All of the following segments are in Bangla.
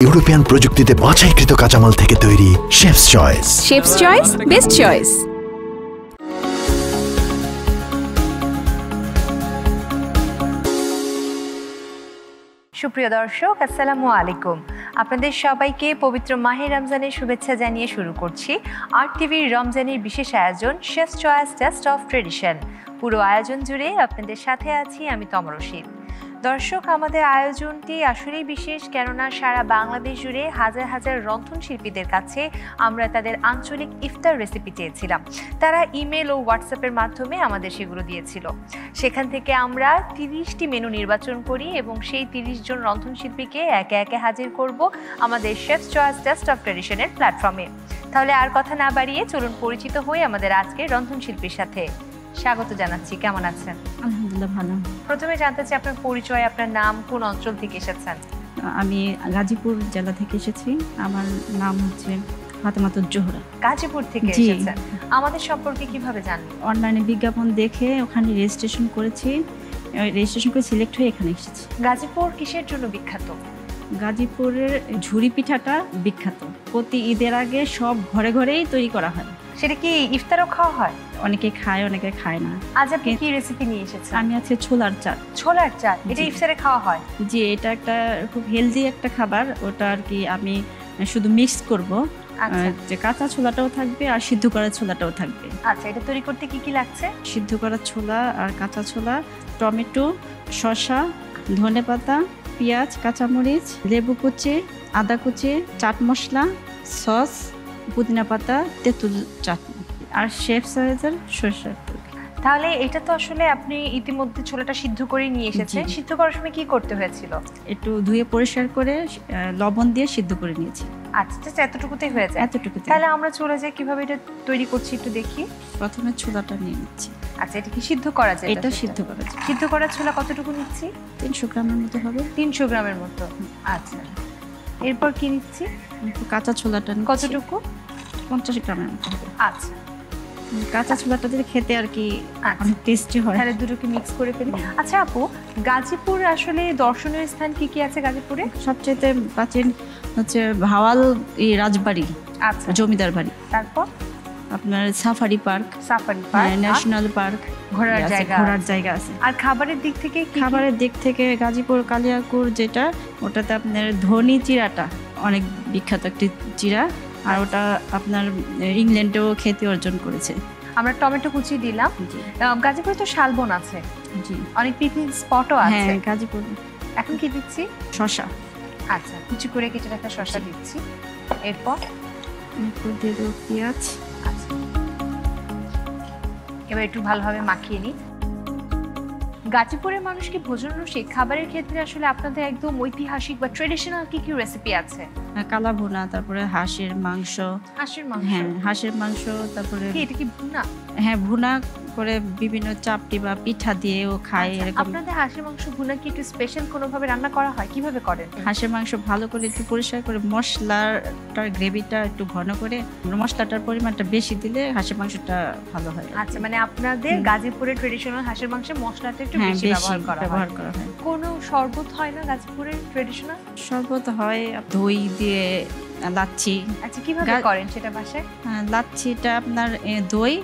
ইউরোপিয়ান প্রযুক্তিতে বাছাইকৃত কাঁচামাল থেকে তৈরি chefs choice. Chefs choice, best choice. সুপ্রিয় দর্শক, আসসালামু আলাইকুম। আপনাদের সবাইকে পবিত্র মাহে রমজানের শুভেচ্ছা জানিয়ে শুরু করছি আরটিভির রমজানের বিশেষ আয়োজন chefs choice test of tradition. পুরো আয়োজন জুড়ে আপনাদের সাথে আছি আমি তমা রশিদ। দর্শক, আমাদের আয়োজনটি আসলেই বিশেষ, কেননা সারা বাংলাদেশ জুড়ে হাজার হাজার রন্ধন শিল্পীদের কাছে আমরা তাদের আঞ্চলিক ইফতার রেসিপি চেয়েছিলাম। তারা ইমেল ও হোয়াটসঅ্যাপের মাধ্যমে আমাদের সেগুলো দিয়েছিল। সেখান থেকে আমরা 30টি মেনু নির্বাচন করি এবং সেই 30 জন রন্ধন শিল্পীকে একে একে হাজির করব আমাদের শেফস চয়েস টেস্ট অফ ট্রেডিশনের প্ল্যাটফর্মে। তাহলে আর কথা না বাড়িয়ে চলুন পরিচিত হই আমাদের আজকের রন্ধন শিল্পীর সাথে। স্বাগত জানাচ্ছি, কেমন আছেন? আলহামদুলিল্লাহ ভালো। প্রথমে জানতে চাই আপনার পরিচয়, আপনার নাম, কোন অঞ্চল থেকে এসেছেন? আমি গাজীপুর জেলা থেকে এসেছি। আমার নাম হচ্ছে ফাতেমাতুজ জোহরা। গাজীপুর থেকে এসেছেন। আমাদের সম্পর্কে কিভাবে জানেন? অনলাইনে বিজ্ঞাপন দেখে ওখানে রেজিস্ট্রেশন করেছি, রেজিস্ট্রেশন করে সিলেক্ট হয়ে এখানে এসেছি। গাজীপুর কিসের জন্য বিখ্যাত? গাজীপুরের ঝুরি পিঠাটা বিখ্যাত। প্রতি ঈদের আগে সব ঘরে ঘরেই তৈরি করা হয়। সেটা কি ইফতারও খাওয়া হয়? অনেকে খায়, অনেকে খায় না। আজ আপনি কি রেসিপি নিয়ে এসেছেন? আমি আছে ছোলার চাল। ছোলার চাল, এটা ইফতারে খাওয়া হয়? জি, এটা একটা খুব হেলদি একটা খাবার। ওটা আর কি আমি শুধু মিক্স করব, যে কাঁচা ছোলাটাও থাকবে আর সিদ্ধ করা ছোলাটাও থাকবে। আচ্ছা, এটা তৈরি করতে কি কি লাগছে? সিদ্ধ করা ছোলা আর কাঁচা ছোলা, টমেটো, শসা, ধনেপাতা, পেঁয়াজ, কাঁচামরিচ, লেবু কুচি, আদা কুচি, চাট মশলা, সস, পুদিনা পাতা, তেঁতুল চাটনি আর শেফ সয়েজের সরষের তেল। তাহলে এটা তো আসলে আপনি ইতিমধ্যে ছোলাটা সিদ্ধ করে নিয়ে এসেছেন। সিদ্ধ করার সময় কি করতে হয়েছিল? একটু ধুয়ে পরিষ্কার করে লবণ দিয়ে সিদ্ধ করে নিয়েছি। আচ্ছা, জাস্ট এতটুকুতেই হয়ে যায়? এতটুকুতে। তাহলে আমরা চলে যাই কিভাবে এটা তৈরি করছি একটু দেখি। প্রথমে ছোলাটা নিয়ে নিচ্ছি। আচ্ছা, এটা কি সিদ্ধ করা যায়? এটা সিদ্ধ করা যায়। সিদ্ধ করা ছোলা কতটুকু নিচ্ছি? 300 গ্রামের মতো হবে। 300 গ্রামের মতো। আচ্ছা, এরপর কি নিচ্ছি? কাঁচা ছোলাটা কতটুকু? 50 গ্রামের মতো হবে। আচ্ছা, কাঁচা ছোলাটা দিয়ে খেতে আর কি অনেক টেস্টি হয়। তাহলে দুটোকে মিক্স করে ফেলি। আচ্ছা আপু, গাজীপুর আসলে দর্শনীয় স্থান কি কি আছে গাজীপুরে? সবচেয়ে প্রাচীন হচ্ছে ভাওয়াল রাজবাড়ি, আচ্ছা, জমিদার বাড়ি। তারপর আপনার সাফারি পার্ক, ন্যাশনাল পার্ক, ঘোরার জায়গা আছে। আর খাবারের দিক থেকে? খাবারের দিক থেকে গাজীপুর কালিয়াকুর যেটা, ওটাতে আপনার ধনী চিড়াটা অনেক বিখ্যাত একটি চিড়া, আর ওটা আপনার ইংল্যান্ডেও খ্যাতি অর্জন করেছে। আমরা টমেটো কুচি দিলাম। গাজীপুরে তো শালবন আছে, জি, অনেক পিকনিক স্পটও আছে। হ্যাঁ, গাজীপুর। এখন কি দিচ্ছি? শসা। আচ্ছা, কুচি করে কেটে রাখা শসা দিচ্ছি। এরপর দিয়ে দেবো পেঁয়াজ। আচ্ছা, এবার একটু ভালোভাবে মাখিয়ে নিই। গাজীপুরের মানুষ কি ভোজন রসিক? খাবারের ক্ষেত্রে আসলে আপনাদের একদম ঐতিহাসিক বা ট্রেডিশনাল কি কি রেসিপি আছে? কালা ভুনা, তারপরে হাঁসের মাংস। হ্যাঁ, হাঁসের মাংস। তারপরে এটা কি ভুনা? হ্যাঁ, ভুনা করে বিভিন্ন চাপটি বা পিঠা দিয়েও খায়। এরকম। আপনাদের হাঁসের মাংস ভুনা কি একটু স্পেশাল কোনোভাবে রান্না করা হয়? কিভাবে করেন? হাঁসের মাংস ভালো করে একটু পরিষ্কার করে মশলাটার গ্রেভিটা একটু ঘন করে, মশলাটার পরিমাণটা বেশি দিলে হাঁসের মাংসটা ভালো হয়। আচ্ছা, মানে আপনাদের গাজীপুরের ট্রেডিশনাল হাঁসের মাংসে মশলাটা একটু বেশি ব্যবহার করা হয়। কোনো শরবত হয় না গাজীপুরের ট্রেডিশনাল? শরবত হয়, দই দিয়ে, লাচ্ছি। আচ্ছা, কিভাবে করেন সেটা বাসায়? লাচ্ছিটা আপনার দই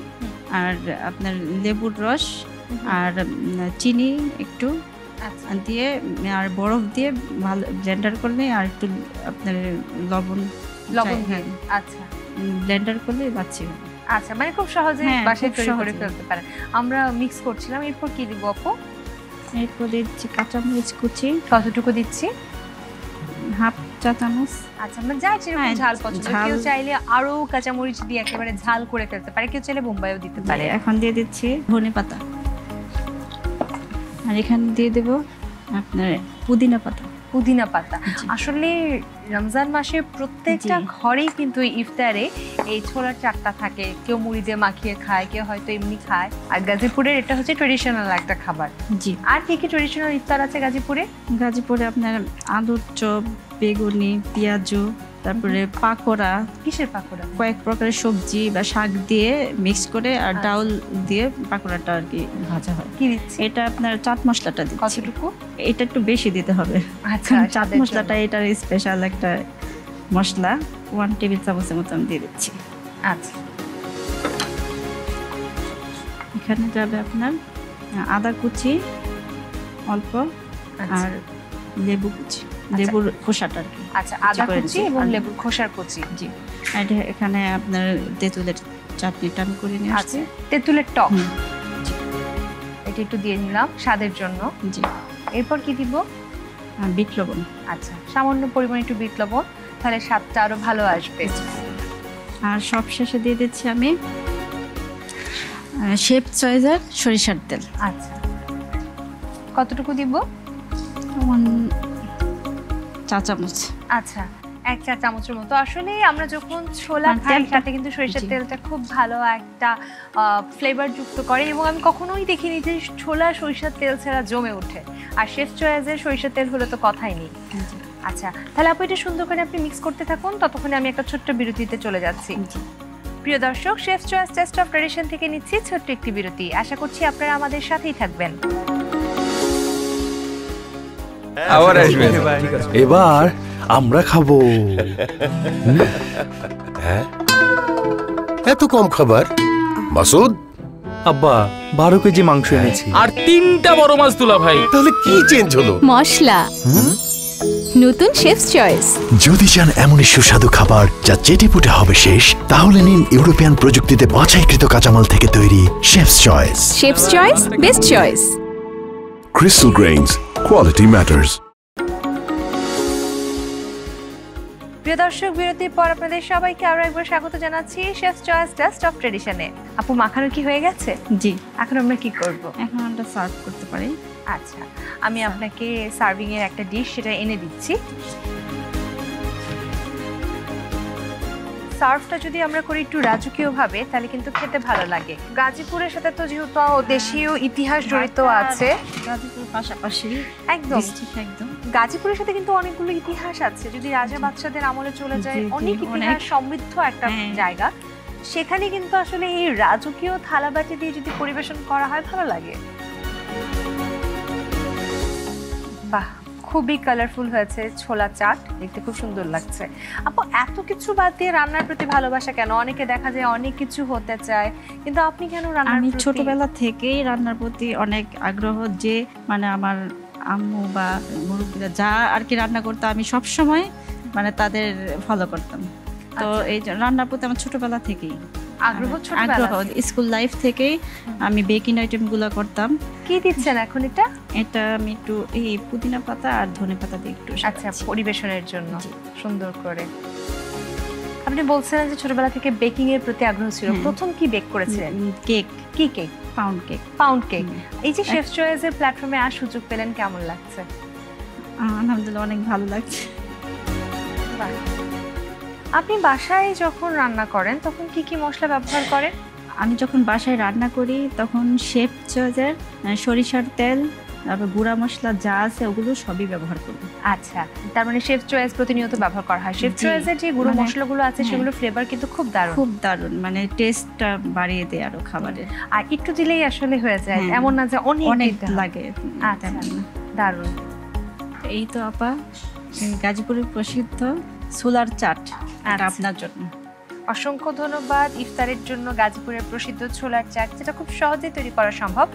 আর আপনার লেবুর রস আর চিনি একটু দিয়ে আর বরফ দিয়ে ভালো ব্লেন্ডার করলে, আর একটু আপনার লবণ। হ্যাঁ, আচ্ছা, ব্লেন্ডার করলে লাচ্ছি হবে। আচ্ছা, মানে খুব সহজে বাসায় তৈরি করে ফেলতে পারেন। আমরা মিক্স করছিলাম। এরপর কি দিব আপু? এরপর দিচ্ছি কাঁচামরিচ কুচি। কতটুকু দিচ্ছি? হাফ চা চামচ। আচ্ছা, মানে যার যেরকম ঝাল পছন্দ। কেউ চাইলে আরো কাঁচামরিচ দিয়ে একেবারে ঝাল করে ফেলতে পারে, কেউ চাইলে বোম্বাইও দিতে পারে। এখন দিয়ে দিচ্ছি ধনেপাতা, আর এখানে দিয়ে দেব আপনার পুদিনা পাতা। পুদিনা পাতা। আসলে রমজান মাসে প্রত্যেকটা ঘরেই কিন্তু ইফতারে এই ছোলার চাটটা থাকে। কেউ মুড়ি দিয়ে মাখিয়ে খায়, কেউ হয়তো এমনি খায়। আর গাজীপুরের এটা হচ্ছে ট্রেডিশনাল একটা খাবার। জি। আর কি কি ট্রেডিশনাল ইফতার আছে গাজীপুরে? গাজীপুরে আপনার আলুর চপ, বেগুনি, পেঁয়াজু, তারপরে পাকোড়া, কিসের পাকোড়া? কয়েক প্রকারের সবজি বা শাক দিয়ে মিক্স করে আর ডাউল দিয়ে পাকোড়াটা আর কি ভাজা হয়। কি দিচ্ছি? এটা আপনার চাট মশলাটা দিচ্ছি। কতটুকু? এটা একটু বেশি দিতে হবে। আচ্ছা, চাট মশলাটা এটার স্পেশাল একটা মশলা, 1 টেবিল চামচের মতো আমি দিয়ে দিচ্ছি। আচ্ছা, এখানে যাবে আপনার আদা কুচি অল্প আর লেবু কুচি, লেবুর খোসাটা আর কি। আচ্ছা, আদা কুচি এবং লেবুর খোসার কুচি। জি, আর এখানে আপনার তেঁতুলের চাটনিটা আমি করে নিয়ে আসছি। তেঁতুলের টক এটা একটু দিয়ে নিলাম স্বাদের জন্য। জি, এরপর কি দিব? বিট লবণ। আচ্ছা, সামান্য পরিমাণে একটু বিট লবণ, তাহলে স্বাদটা আরো ভালো আসবে। আর সব শেষে দিয়ে দিচ্ছি আমি শেফ চয়েসের সরিষার তেল। আচ্ছা, কতটুকু দিব? 1 চা চামচ। আচ্ছা, 1 চা চামচের মতো। আসলে আমরা যখন ছোলা খাই সাথে কিন্তু সরিষার তেলটা খুব ভালো একটা ফ্লেভার যুক্ত করে, এবং আমি কখনোই দেখিনি যে ছোলা সরিষার তেল ছাড়া জমে ওঠে। আর শেফ চয়েসের সরিষার তেল হলে তো কথাই নেই। আচ্ছা, তাহলে আপু এটা সুন্দর করে আপনি মিক্স করতে থাকুন, ততক্ষণে আমি একটা ছোট্ট বিরতিতে চলে যাচ্ছি। প্রিয় দর্শক, chef choice test of tradition থেকে নিচ্ছি ছোট্ট একটি বিরতি। আশা করছি আপনারা আমাদের সাথেই থাকবেন। আবার আসবেন। এবার আমরা খাবো। এত কম খাবার মাসুদ? আব্বা 12 কেজি মাংস এনেছি আর 3টা বড় মাছ তুলা ভাই। তাহলে কি চেঞ্জ হলো? মশলা নতুন শেফস চয়েস। যদি চান এমনই সুস্বাদু খাবার যা চেটেপুটে হবে শেষ, তাহলে নিন ইউরোপিয়ান প্রযুক্তিতে বাছাইকৃত কাঁচামাল থেকে তৈরি chefs choice. Chefs choice, best choice. Crystal Grains, quality matters. প্রিয় দর্শক, বিরতির পর আপনাদের সবাইকে আরো একবার স্বাগত জানাচ্ছি শেফ চয়েস টেস্ট অফ ট্র্যাডিশনে। আপু, মাখানো কি হয়ে গেছে? জি, এখন আমরা কি করব? এখন আমরা সার্ভ করতে পারি। আচ্ছা, আমি আপনাকে সার্ভিং এর একটা ডিশ সেটা এনে দিচ্ছি। সার্ভটা যদি আমরা করি একটু রাজকীয় ভাবে, তাহলে কিন্তু খেতে ভালো লাগে। গাজীপুরের সাথে তো যেহেতু দেশীয় ইতিহাস জড়িত আছে, গাজীপুর পাশাপাশি একদম একদম গাজীপুরের সাথে কিন্তু অনেকগুলো ইতিহাস আছে। যদি রাজা বাদশাদের আমলে চলে যায়, অনেক ইতিহাস সমৃদ্ধ একটা জায়গা। সেখানে কিন্তু আসলে এই রাজকীয় থালাবাটি দিয়ে যদি পরিবেশন করা হয়, ভালো লাগে। বাহ, খুবই কালারফুল হয়েছে ছোলা চাট, দেখতে খুব সুন্দর লাগছে। আপু, এত কিছু বাদ দিয়ে রান্নার প্রতি ভালোবাসা কেন? অনেকে দেখা যায় অনেক কিছু হতে চায়, কিন্তু আপনি কেন রান্নার প্রতি? আমি ছোটবেলা থেকেই রান্নার প্রতি অনেক আগ্রহ। যে মানে আমার আম্মু বা মুরব্বীরা যা আর কি রান্না করতো, আমি সব সময় মানে তাদের ফলো করতাম। তো এই রান্নার প্রতি আমার ছোটবেলা থেকেই আগ্রহ। স্কুল লাইফ থেকেই আমি বেকিং আইটেমগুলো করতাম। কি দিচ্ছেন এখন এটা? এটা আমি একটু এই পুদিনা পাতা আর ধনে পাতা দিয়ে একটু আচ্ছা, পরিবেশনের জন্য সুন্দর করে। আপনি বলছিলেন যে ছোটবেলা থেকে বেকিং এর প্রতি আগ্রহ ছিল। প্রথম কি বেক করেছিলেন? কেক। কি cake? Pound cake. Pound cake. এই যে শেফ চয়েসের প্ল্যাটফর্মে আর সুযোগ পেলেন, কেমন লাগছে? আলহামদুলিল্লাহ, অনেক ভালো লাগছে। আপনি বাসায় যখন রান্না করেন তখন কি কি মশলা ব্যবহার করেন? আমি যখন বাসায় রান্না করি তখন শেফ চয়েসের সরিষার তেল, তারপর গুঁড়া মশলা যা আছে ওগুলো সবই ব্যবহার করি। আচ্ছা, তার মানে শেফ চয়েস প্রতিনিয়ত ব্যবহার করা হয়। শেফ চয়েসের যে গুঁড়ো মশলাগুলো আছে সেগুলো ফ্লেভার কিন্তু খুব দারুণ। খুব দারুণ, মানে টেস্টটা বাড়িয়ে দেয় আরো খাবারের। আর একটু দিলেই আসলে হয়ে যায়, এমন না যে অনেক লাগে। আচ্ছা, দারুণ। এই তো আপা গাজীপুরের প্রসিদ্ধ ছোলার চাট, এটা আপনার জন্য। অসংখ্য ধন্যবাদ। ইফতারের জন্য গাজীপুরের প্রসিদ্ধ ছোলার চাট, যেটা খুব সহজেই তৈরি করা সম্ভব।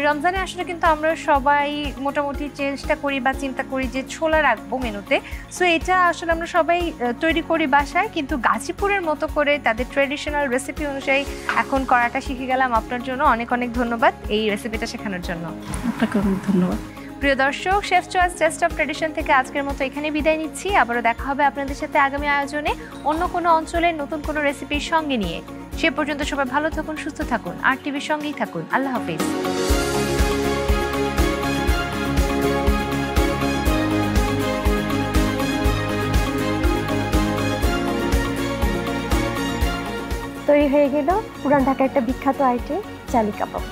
রমজানে আসলে কিন্তু আমরা সবাই মোটামুটি চেষ্টা করি বা চিন্তা করি যে ছোলা রাখবো মেনুতে। সো এটা আসলে আমরা সবাই তৈরি করি বাসায়, কিন্তু গাজীপুরের মতো করে তাদের ট্র্যাডিশনাল রেসিপি অনুযায়ী এখন করাটা শিখে গেলাম। আপনার জন্য অনেক অনেক ধন্যবাদ এই রেসিপিটা শেখানোর জন্য। আপনাকে অনেক ধন্যবাদ। প্রিয় দর্শক, chef choice test of tradition থেকে আজকের মতো এখানে বিদায় নিচ্ছি। আবারও দেখা হবে আপনাদের সাথে আগামী আয়োজনে অন্য কোনো অঞ্চলের নতুন কোনো রেসিপির সঙ্গে নিয়ে। সে পর্যন্ত সবাই ভালো থাকুন, সুস্থ থাকুন, আর টিভির সঙ্গেই থাকুন। আল্লাহ হাফিজ। তৈরি হয়ে গেল পুরান ঢাকার একটা বিখ্যাত আইটেম চালি কাবাব।